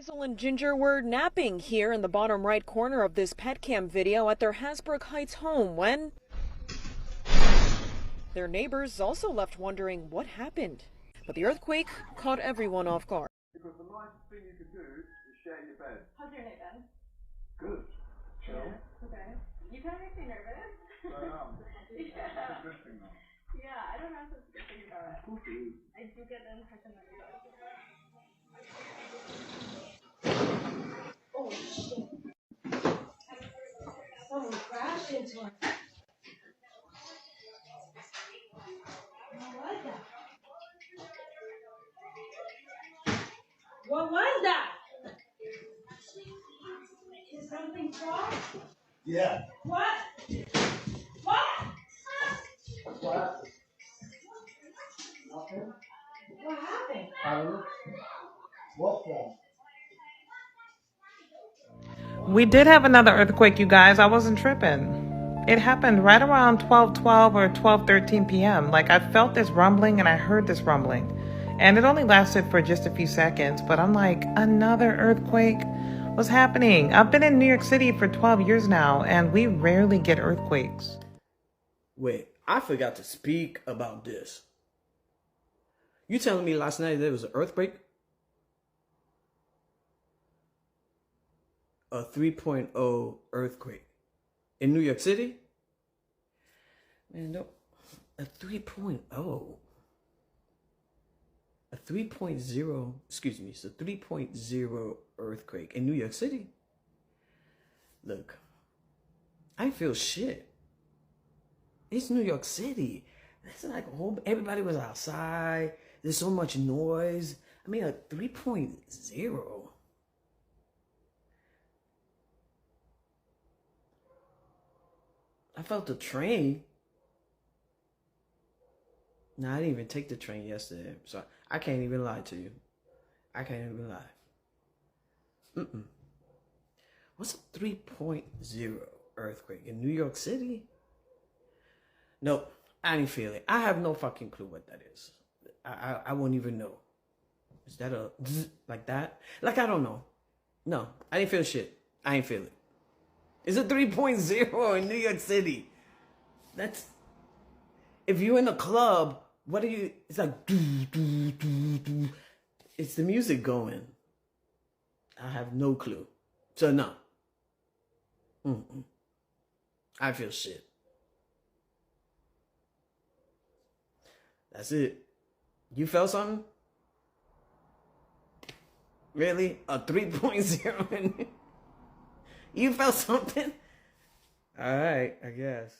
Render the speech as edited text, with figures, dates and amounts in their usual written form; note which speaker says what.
Speaker 1: Hazel and Ginger were napping here in the bottom right corner of this pet cam video at their Hasbrook Heights home when their neighbors also left wondering what happened. But the earthquake caught everyone off guard.
Speaker 2: Because the nicest thing you could do is share your bed.
Speaker 3: How's your night bed?
Speaker 2: Good. Chill.
Speaker 3: Yeah, okay. You kind of make me nervous.
Speaker 2: I am.
Speaker 3: Yeah.
Speaker 2: It's a good thing though.
Speaker 3: Yeah, I don't know if it's a good thing about it.
Speaker 2: Of course it is.
Speaker 3: I do get the impression that it is.
Speaker 4: Oh shit. Someone crashed into us. What was that? What was that? Did something fall?
Speaker 2: Yeah.
Speaker 4: What? What?
Speaker 2: What? Nothing?
Speaker 4: What happened?
Speaker 2: I don't know. What's that?
Speaker 5: We did have another earthquake, you guys. I wasn't tripping. It happened right around 12:12 or 12:13 p.m. Like, I felt this rumbling and I heard this rumbling. And it only lasted for just a few seconds, but I'm like, another earthquake? What's happening? I've been in New York City for 12 years now, and we rarely get earthquakes.
Speaker 6: Wait, I forgot to speak about this. You telling me last night there was an earthquake? A 3.0 earthquake in New York City? Man, no. A 3.0. A 3.0, excuse me, it's a 3.0 earthquake in New York City. Look, I feel shit. It's New York City. It's like everybody was outside. There's so much noise. I mean, a 3.0. I felt the train. No, I didn't even take the train yesterday. So I can't even lie to you. I can't even lie. What's a 3.0 earthquake in New York City? Nope, I didn't feel it. I have no fucking clue what that is. I won't even know. Is that a zzz, like that? Like, I don't know. No, I didn't feel shit. I ain't feel it. It's a 3.0 in New York City. That's... If you're in a club, what are you... It's like... Doo, doo, doo, doo. It's the music going. I have no clue. So, no. I feel shit. That's it. You felt something? Really? A 3.0? You felt something? All right, I guess.